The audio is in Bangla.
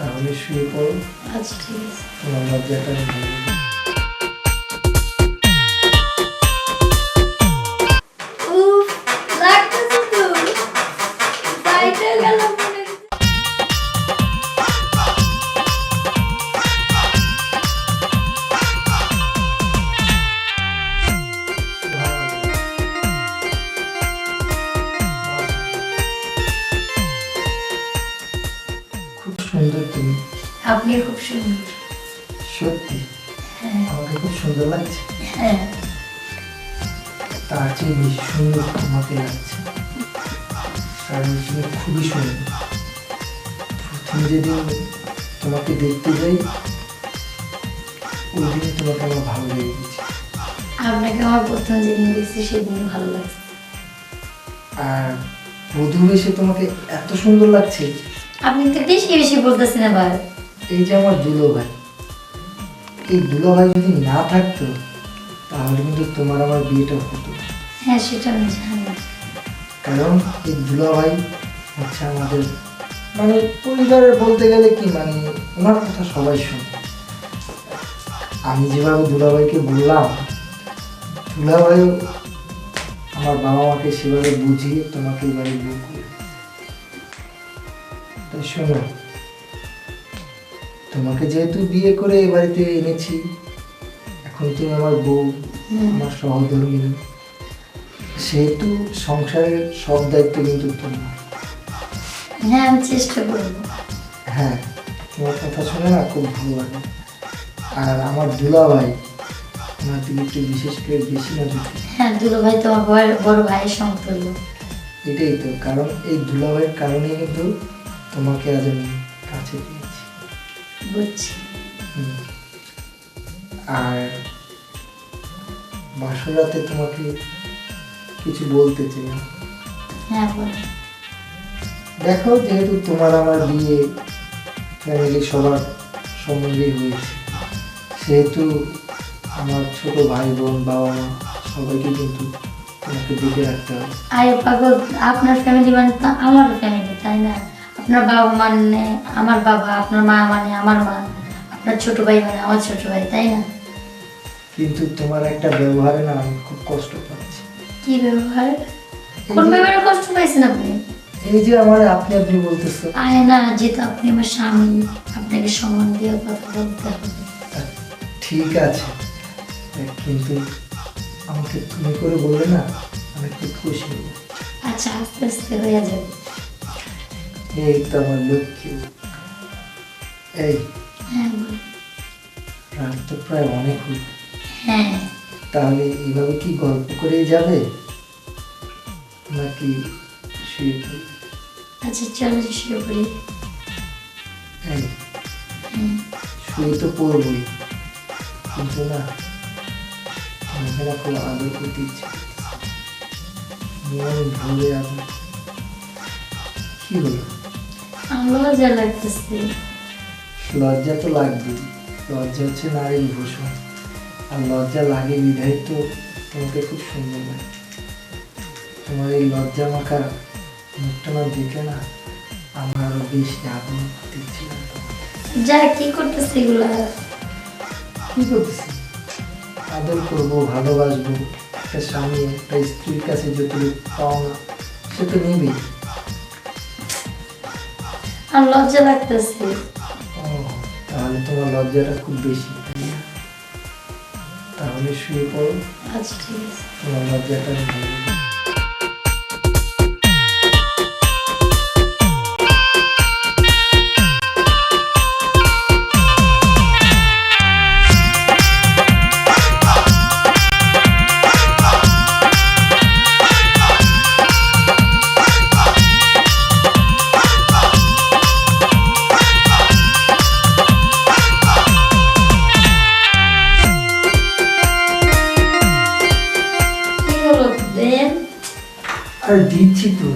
তাহলে শুয়ে পড়ো। আচ্ছা ঠিক আছে। তোমার লজ্জাটা আমি ভুলে যাবো। উফ, লাগতেছে তো। বাইরে গেলাম মনে হয়। খুব সুন্দর তুমি। আপনি খুব সুন্দর। সত্যি হ্যাঁ আমাকে খুব সুন্দর লাগছে। হ্যাঁ। তার চেয়ে বেশি সুন্দর তোমাকে লাগছে, কারণ তুমি খুবই সুন্দর। প্রথম যেদিন তোমাকে দেখতে যাই ওই দিন তোমাকে আমার ভালো লেগে গেছে। আপনাকে আমার প্রথম যেদিন দেখছি সেদিন ভালো লাগছে। আর বধূ এসে তোমাকে এত সুন্দর লাগছে। আপনি তো বেশি বেশি বলতেছেন আবার। এই যে আমার দুলো ভাই, এই দুলো ভাই যদি না থাকতো তাহলে কিন্তু তোমার আমার বিয়েটা হতো। হ্যাঁ সেটা আমি জানি। কারণ এই দুলো ভাই হচ্ছে আমাদের মানে পরিবারের বলতে গেলে কি মানে ওনার কথা সবাই শোনে। আমি যেভাবে দুলাভাইকে বললাম, দুলাভাইও আমার বাবা মাকে সেভাবে বুঝিয়ে তোমাকে এবারে বিয়ে করে। তাই শোনো, তোমাকে যেহেতু বিয়ে করে এ বাড়িতে এনেছি, এখন তুমি আমার বউ, আমার সহধর্মিণী, সেহেতু সংসারের সব দায়িত্ব কিন্তু তোমার। হ্যাঁ আমি চেষ্টা করবো। হ্যাঁ, তোমার কথা শুনে না খুব ভালো লাগে। আর আমার দুলাভাই আমার দিকে একটু বিশেষ করে বেশি নজর দেয়। হ্যাঁ দুলো ভাই তো আমার বড় ভাইয়ের সমতুল্য। এটাই তো কারণ, এই দুলাভাইয়ের কারণে কিন্তু তোমাকে আজ আমি কাছে পেয়েছি। বুঝছি। হুম। আর বাসর রাতে তোমাকে কিছু বলতে চাই আমি। হ্যাঁ বলো। দেখো, যেহেতু তোমার আমার বিয়ে ফ্যামিলি সবার সম্বন্ধেই হয়েছে, সেহেতু আমার ছোট ভাই বোন বাবা মা সবাইকে কিন্তু তোমাকে দেখে রাখতে হবে। আরে পাগল, আপনার ফ্যামিলি মানে তো আমার ফ্যামিলি তাই না? আপনার বাবা মানে আমার বাবা, আপনার মা মানে আমার মা, আপনার ছোট ভাই মানে আমার ছোট ভাই তাই না? কিন্তু তোমার একটা ব্যবহারে না আমি খুব কষ্ট পাচ্ছি। কি ব্যবহার? কোন ব্যাপারে কষ্ট পাইছেন আপনি? এই যে আমার আপনি আপনি বলতেছো। আয় না, যেহেতু আপনি আমার স্বামী, আপনাকে সম্মান দিয়ে কথা বলতে হবে। ঠিক আছে, কিন্তু আমাকে তুমি করে বললে না আমি খুব খুশি হব। আচ্ছা আস্তে আস্তে হয়ে যাবে। এই তো আমার লক্ষ্মী। এই হ্যাঁ বল। রাত তো প্রায় অনেক হল, হ্যাঁ তাহলে এইভাবে কি গল্প করেই যাবে নাকি শুয়ে পড়বে? আচ্ছা চলো শুরু করি। এই শুয়ে তো পড়বই, কিন্তু না আমাকে না খুব আদর করতে ইচ্ছে করতেছে। মন ভরে আদর। কি হলো? আমার লজ্জা লাগতেছে। লজ্জা তো লাগবেই, লজ্জা হচ্ছে নারীর ভূষণ। আর লজ্জা লাগে বিধায় তো তোমাকে খুব সুন্দর লাগে। তোমার এই লজ্জা মাখা মুখটা না দেখে না আমার আরো বেশি আদর করতে ইচ্ছে করে তোমাকে। যা কি করতেছে এগুলা? কি করতেছি? আদর করবো, ভালোবাসবো। একটা স্বামী একটা স্ত্রীর কাছে যতটুকু পাওনা সে তো নেবেই। আমার লজ্জা লাগতেছে। ও, তাহলে তোমার লজ্জাটা খুব বেশি, তাই না? তাহলে শুয়ে পড়ো। আচ্ছা ঠিক আছে। তোমার লজ্জাটা আমি ভুলে যাবো। কি হলো দেন? আর দিচ্ছি তো,